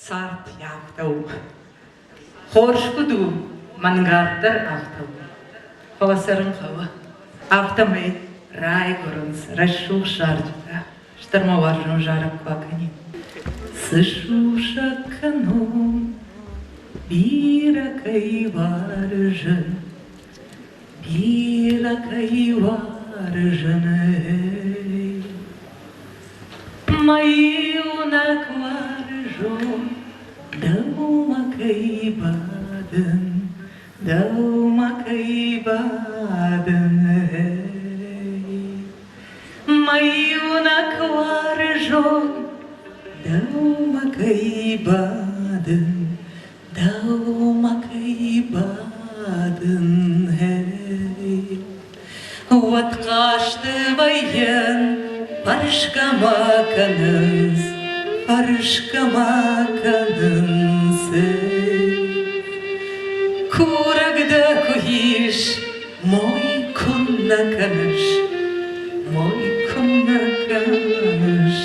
Sart yaftau. Horşkudu mangartar aftau. Falasarın hava. Автомей райгорунс расшу шарджа. Штормоваржун жарып квакани. Сышу канун биракай варжын. Биракай варжын. Майунак варжун. Daumакай бадын. Daumакай бадын. Майунак варжун. Daumакай бадын. Daumакай бадын. Ватқашты байын. Парышкамаканыз. Парышкамаканыз. Курагда куиш, мой куннаканыш, мой куннаканыш.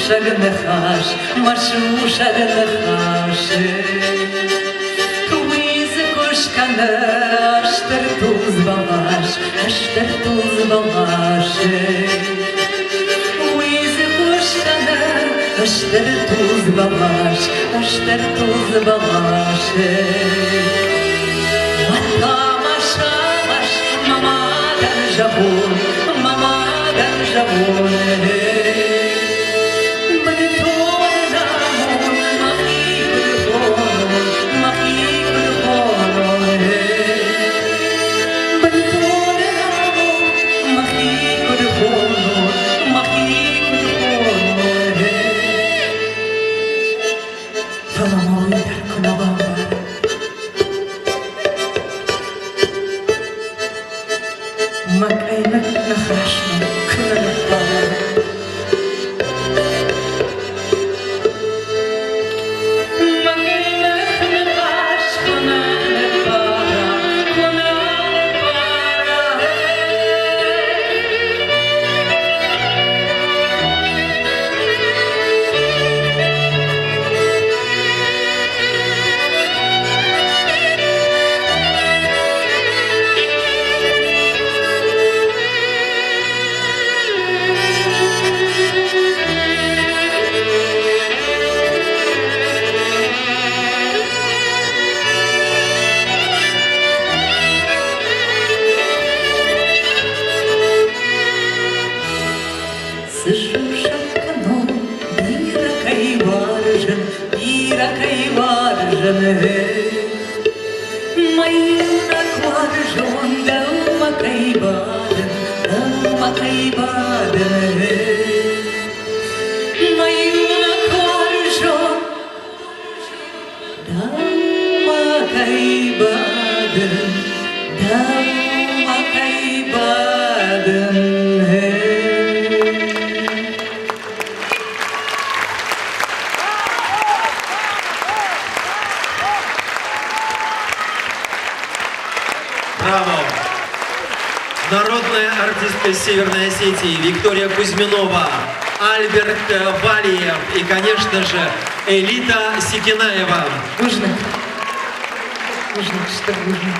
Шагнахаш, машу шагнахаш. Уизы кошканы, аштыр туз балаш, аштыр туз балаш. Уизы кошканы, аштыр туз балаш, аштыр туз балаш. Ватамашаш, мамадан жабун, мамадан жабун. Браво! Народная артистка Северной Осетии Виктория Кузьминова, Альберт Валиев и, конечно же, Элита Секинаева.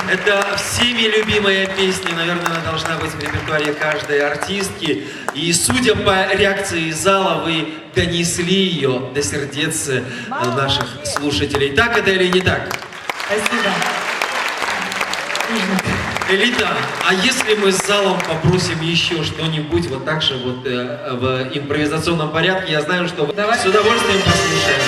Это всеми любимая песня, наверное, она должна быть в репертуаре каждой артистки. И судя по реакции зала, вы донесли ее до сердец наших слушателей. Так это или не так? Спасибо. Элита, а если мы с залом попросим еще что-нибудь вот так же вот в импровизационном порядке, я знаю, что вы с удовольствием послушаем.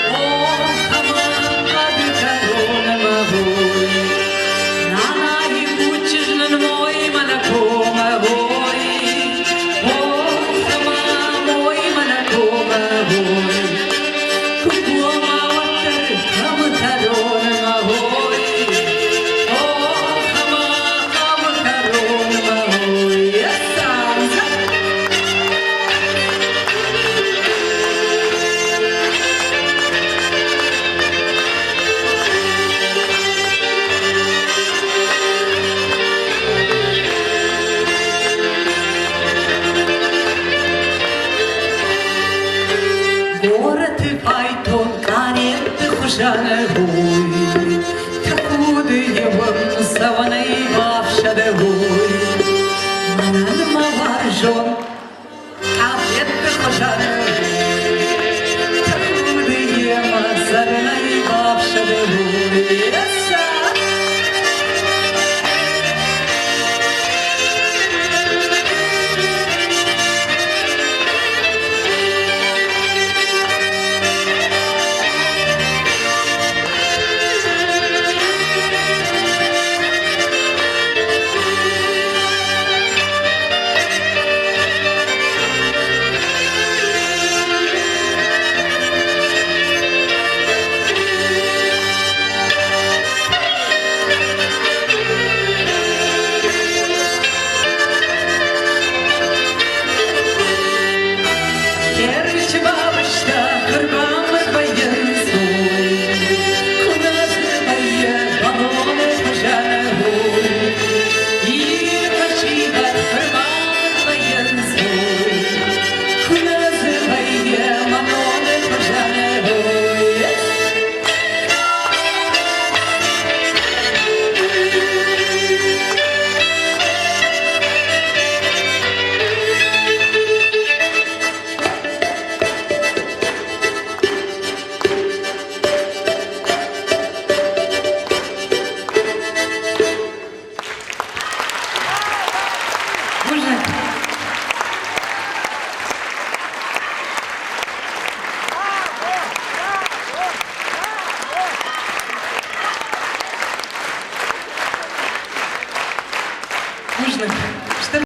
Oh, come on. вже не гуй.